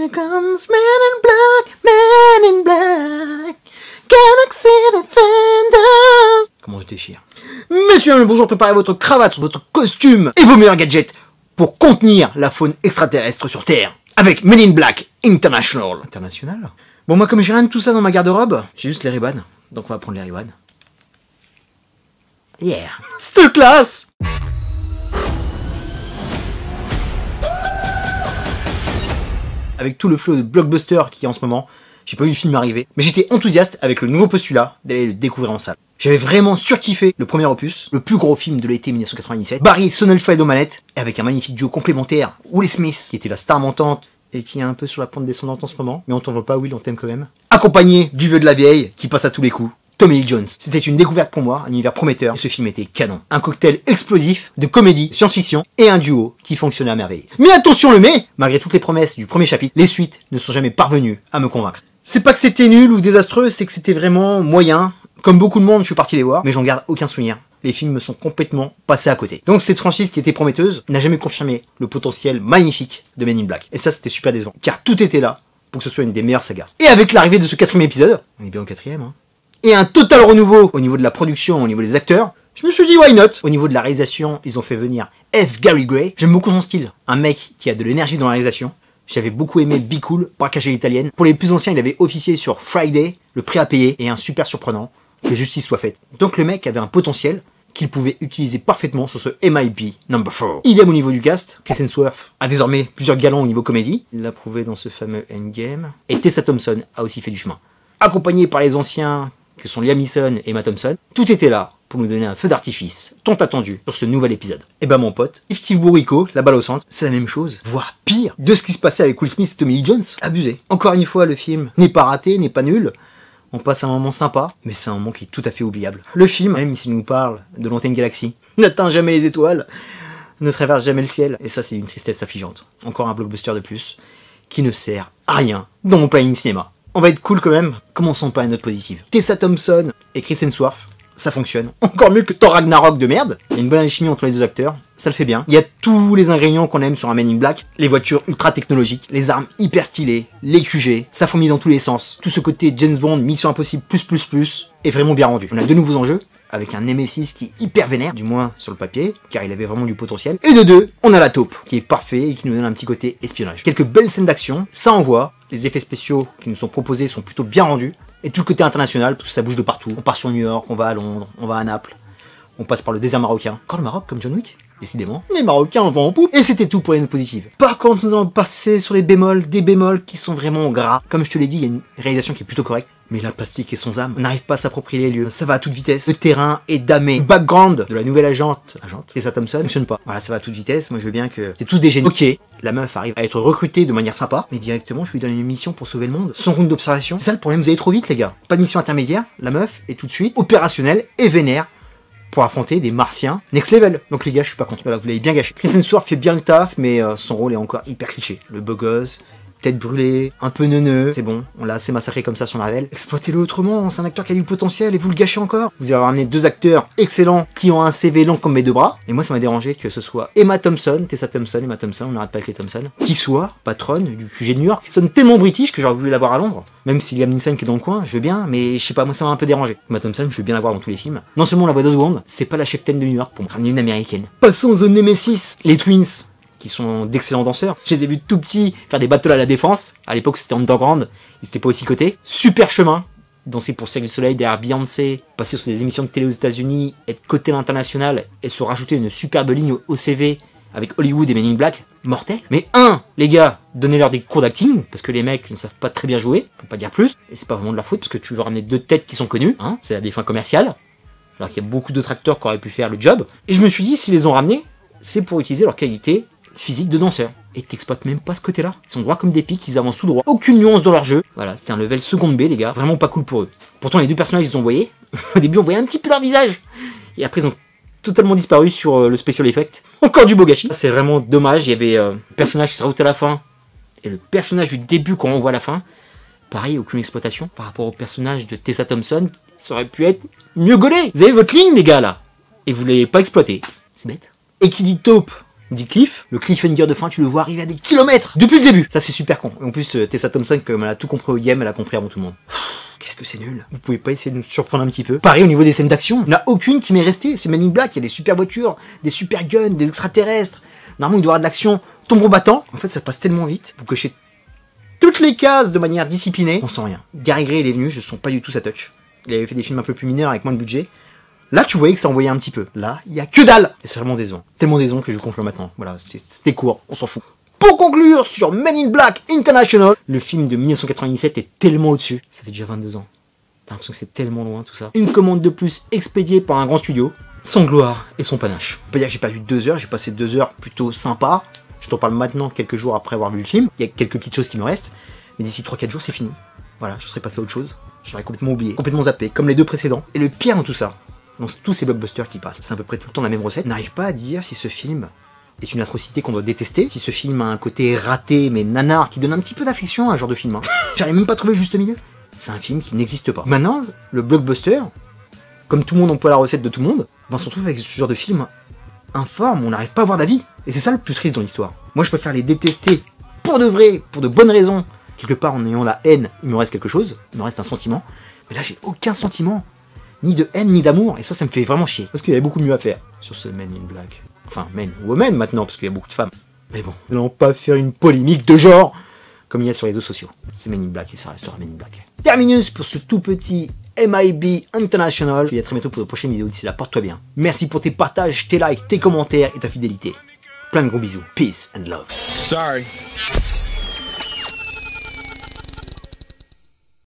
Here comes Man in Black, Galaxy Defenders. Comment je déchire. Messieurs, bonjour, préparez votre cravate, votre costume et vos meilleurs gadgets pour contenir la faune extraterrestre sur Terre. Avec Men in Black International. International. Bon, moi, comme j'ai rien de tout ça dans ma garde-robe, j'ai juste les Ray-Ban. Donc on va prendre les Ray-Ban. Yeah. Cette classe. Avec tout le flot de blockbuster qui est en ce moment, j'ai pas vu le film arriver, mais j'étais enthousiaste avec le nouveau postulat d'aller le découvrir en salle. J'avais vraiment surkiffé le premier opus, le plus gros film de l'été 1997, Barry Sonnenfeld aux manettes, avec un magnifique duo complémentaire, Will Smith, qui était la star montante et qui est un peu sur la pente descendante en ce moment, mais on t'en veut pas, Will, on t'aime quand même. Accompagné du vieux de la vieille, qui passe à tous les coups, Tommy Lee Jones. C'était une découverte pour moi, un univers prometteur, et ce film était canon. Un cocktail explosif de comédie, science-fiction et un duo qui fonctionnait à merveille. Mais attention le mais, malgré toutes les promesses du premier chapitre, les suites ne sont jamais parvenues à me convaincre. C'est pas que c'était nul ou désastreux, c'est que c'était vraiment moyen. Comme beaucoup de monde, je suis parti les voir, mais j'en garde aucun souvenir. Les films me sont complètement passés à côté. Donc cette franchise qui était prometteuse n'a jamais confirmé le potentiel magnifique de Men in Black. Et ça, c'était super décevant, car tout était là pour que ce soit une des meilleures sagas. Et avec l'arrivée de ce 4e épisode, on est bien au 4e, hein, et un total renouveau au niveau de la production, au niveau des acteurs, je me suis dit why not. Au niveau de la réalisation, ils ont fait venir F. Gary Gray. J'aime beaucoup son style, un mec qui a de l'énergie dans la réalisation. J'avais beaucoup aimé Be Cool, Braquage à l'italienne. Pour les plus anciens, il avait officié sur Friday, Le Prix à payer, et un super surprenant, que justice soit faite. Donc le mec avait un potentiel qu'il pouvait utiliser parfaitement sur ce MIB No. 4. Idem au niveau du cast, Chris Hemsworth a désormais plusieurs galons au niveau comédie, il l'a prouvé dans ce fameux Endgame, et Tessa Thompson a aussi fait du chemin. Accompagné par les anciens, que sont Liam Neeson et Emma Thompson, tout était là pour nous donner un feu d'artifice, tant attendu, sur ce nouvel épisode. Et bah mon pote, Yves Bourrico, la balle au centre, c'est la même chose, voire pire, de ce qui se passait avec Will Smith et Tommy Lee Jones. Abusé. Encore une fois, le film n'est pas raté, n'est pas nul, on passe un moment sympa, mais c'est un moment qui est tout à fait oubliable. Le film, même s'il nous parle de lointaine galaxie, n'atteint jamais les étoiles, ne traverse jamais le ciel, et ça c'est une tristesse affligeante. Encore un blockbuster de plus, qui ne sert à rien dans mon planning cinéma. On va être cool quand même, commençons par une note positive. Tessa Thompson et Chris Hemsworth, ça fonctionne. Encore mieux que Thor Ragnarok de merde. Il y a une bonne alchimie entre les deux acteurs, ça le fait bien. Il y a tous les ingrédients qu'on aime sur un Men in Black. Les voitures ultra technologiques, les armes hyper stylées, les QG, ça fourmille dans tous les sens. Tout ce côté James Bond, Mission Impossible plus est vraiment bien rendu. On a de nouveaux enjeux, avec un Nemesis qui est hyper vénère, du moins sur le papier, car il avait vraiment du potentiel. Et de deux, on a la taupe, qui est parfait et qui nous donne un petit côté espionnage. Quelques belles scènes d'action, ça envoie. Les effets spéciaux qui nous sont proposés sont plutôt bien rendus. Et tout le côté international, parce que ça bouge de partout. On part sur New York, on va à Londres, on va à Naples. On passe par le désert marocain. Encore le Maroc, comme John Wick, décidément. Les Marocains en vont en poupe. Et c'était tout pour les notes positives. Par contre, nous allons passer sur les bémols, des bémols qui sont vraiment gras. Comme je te l'ai dit, il y a une réalisation qui est plutôt correcte. Mais là, le plastique est sans âme. On n'arrive pas à s'approprier les lieux. Ça va à toute vitesse. Le terrain est damé. Le background de la nouvelle agente, Tessa Thompson, ne fonctionne pas. Voilà, ça va à toute vitesse. Moi, je veux bien que c'est tous des génies. Ok, la meuf arrive à être recrutée de manière sympa, mais directement, je lui donne une mission pour sauver le monde. Son round d'observation. C'est ça le problème, vous allez trop vite, les gars. Pas de mission intermédiaire. La meuf est tout de suite opérationnelle et vénère pour affronter des martiens next level. Donc les gars, je suis pas content. Voilà, vous l'avez bien gâché. Chris Hemsworth fait bien le taf, mais son rôle est encore hyper cliché. Le beau gosse, tête brûlée, un peu neuneux, c'est bon, on l'a assez massacré comme ça sur Marvel. Exploitez-le autrement, c'est un acteur qui a du potentiel et vous le gâchez encore. Vous avez ramené deux acteurs excellents qui ont un CV long comme mes deux bras. Et moi ça m'a dérangé que ce soit Emma Thompson, Tessa Thompson, Emma Thompson, on n'arrête pas avec les Thompson, qui soit patronne du QG de New York. Ça sonne tellement british que j'aurais voulu l'avoir à Londres. Même si Liam Neeson qui est dans le coin, je veux bien, mais je sais pas, moi ça m'a un peu dérangé. Emma Thompson, je veux bien la voir dans tous les films. Non seulement on la voit 2 secondes, c'est pas la cheftaine de New York pour me ramener une américaine. Passons aux Nemesis, les Twins, qui sont d'excellents danseurs. Je les ai vus tout petits faire des battles à la défense. À l'époque, c'était underground. Ils étaient pas aussi cotés. Super chemin. Danser pour Cirque du Soleil derrière Beyoncé. Passer sur des émissions de télé aux États-Unis. Être coté à l'international. Et se rajouter une superbe ligne au CV avec Hollywood et Men in Black. Mortel. Mais les gars, donnez-leur des cours d'acting. Parce que les mecs ne savent pas très bien jouer. Pour pas dire plus. Et c'est pas vraiment de la faute. Parce que tu veux ramener 2 têtes qui sont connues. Hein, c'est à des fins commerciales. Alors qu'il y a beaucoup d'autres acteurs qui auraient pu faire le job. Et je me suis dit, s'ils les ont ramenés, c'est pour utiliser leur qualité physique de danseur. Et t'exploites même pas ce côté-là. Ils sont droits comme des pics, ils avancent tout droit. Aucune nuance dans leur jeu. Voilà, c'était un level seconde B, les gars. Vraiment pas cool pour eux. Pourtant, les 2 personnages, ils ont envoyé. Au début, on voyait un petit peu leur visage. Et après, ils ont totalement disparu sur le special effect. Encore du beau gâchis. C'est vraiment dommage. Il y avait le personnage qui se rajoute à la fin. Et le personnage du début, quand on voit la fin. Pareil, aucune exploitation. Par rapport au personnage de Tessa Thompson, ça aurait pu être mieux gaulé. Vous avez votre ligne, les gars, là. Et vous l'avez pas exploité. C'est bête. Et qui dit taupe dit Cliff, le cliffhanger de fin, tu le vois arriver à des kilomètres depuis le début. Ça c'est super con. Et en plus, Tessa Thompson, comme elle a tout compris au game, elle a compris avant tout le monde. Qu'est-ce que c'est nul. Vous pouvez pas essayer de nous surprendre un petit peu. Pareil au niveau des scènes d'action, il n'y en a aucune qui m'est restée. C'est Men in Black, il y a des super voitures, des super guns, des extraterrestres. Normalement il doit y avoir de l'action tombeau battant. En fait ça passe tellement vite. Vous cochez toutes les cases de manière disciplinée. On sent rien. Gary Gray il est venu, je sens pas du tout sa touch. Il avait fait des films un peu plus mineurs avec moins de budget. Là, tu voyais que ça envoyait un petit peu. Là, il y a que dalle. Et c'est vraiment décevant. Tellement décevant que je conclue maintenant. Voilà, c'était court, on s'en fout. Pour conclure sur Men in Black International, le film de 1997 est tellement au-dessus. Ça fait déjà 22 ans. T'as l'impression que c'est tellement loin tout ça. Une commande de plus expédiée par un grand studio, son gloire et son panache. On peut dire que j'ai pas eu 2 heures, j'ai passé 2 heures plutôt sympa. Je t'en parle maintenant, quelques jours après avoir vu le film. Il y a quelques petites choses qui me restent. Mais d'ici 3-4 jours, c'est fini. Voilà, je serais passé à autre chose. Je l'aurais complètement oublié, complètement zappé, comme les 2 précédents. Et le pire dans tout ça, dans tous ces blockbusters qui passent, c'est à peu près tout le temps la même recette, n'arrive pas à dire si ce film est une atrocité qu'on doit détester, si ce film a un côté raté mais nanar qui donne un petit peu d'affection à un genre de film. Hein. J'arrive même pas à trouver le juste milieu. C'est un film qui n'existe pas. Maintenant, le blockbuster, comme tout le monde emploie la recette de tout le monde, ben on se retrouve avec ce genre de film informe, on n'arrive pas à avoir d'avis. Et c'est ça le plus triste dans l'histoire. Moi je préfère les détester pour de vrai, pour de bonnes raisons. Quelque part en ayant la haine, il me reste quelque chose, il me reste un sentiment. Mais là j'ai aucun sentiment. Ni de haine, ni d'amour, et ça me fait vraiment chier. Parce qu'il y avait beaucoup mieux à faire sur ce Men in Black. Enfin, Men, Women maintenant, parce qu'il y a beaucoup de femmes. Mais bon, n'allons pas faire une polémique de genre, comme il y a sur les réseaux sociaux. C'est Men in Black, et ça restera Men in Black. Terminus pour ce tout petit MIB International. Je vous dis à très bientôt pour de prochaines vidéos, d'ici là, porte-toi bien. Merci pour tes partages, tes likes, tes commentaires et ta fidélité. Plein de gros bisous. Peace and love. Sorry.